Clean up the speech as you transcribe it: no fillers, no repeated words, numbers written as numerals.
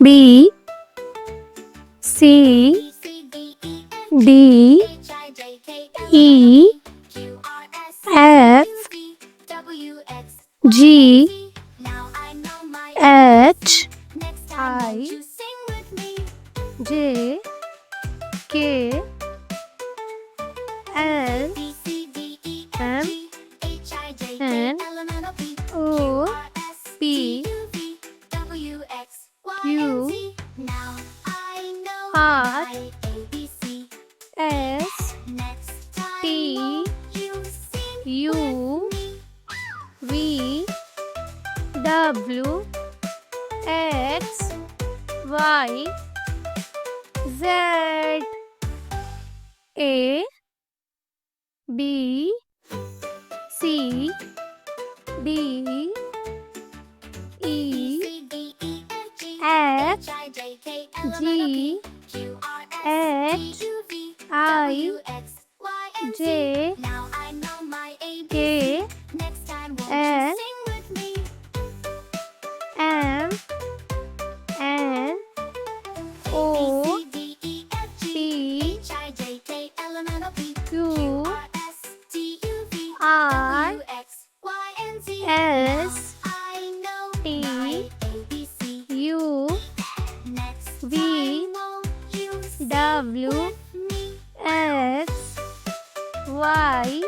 B C D E F G H I J K L M N O P Q R S T U V W X Y Z A B C D E F G H I J K L M N O P Q R S T U V W X Y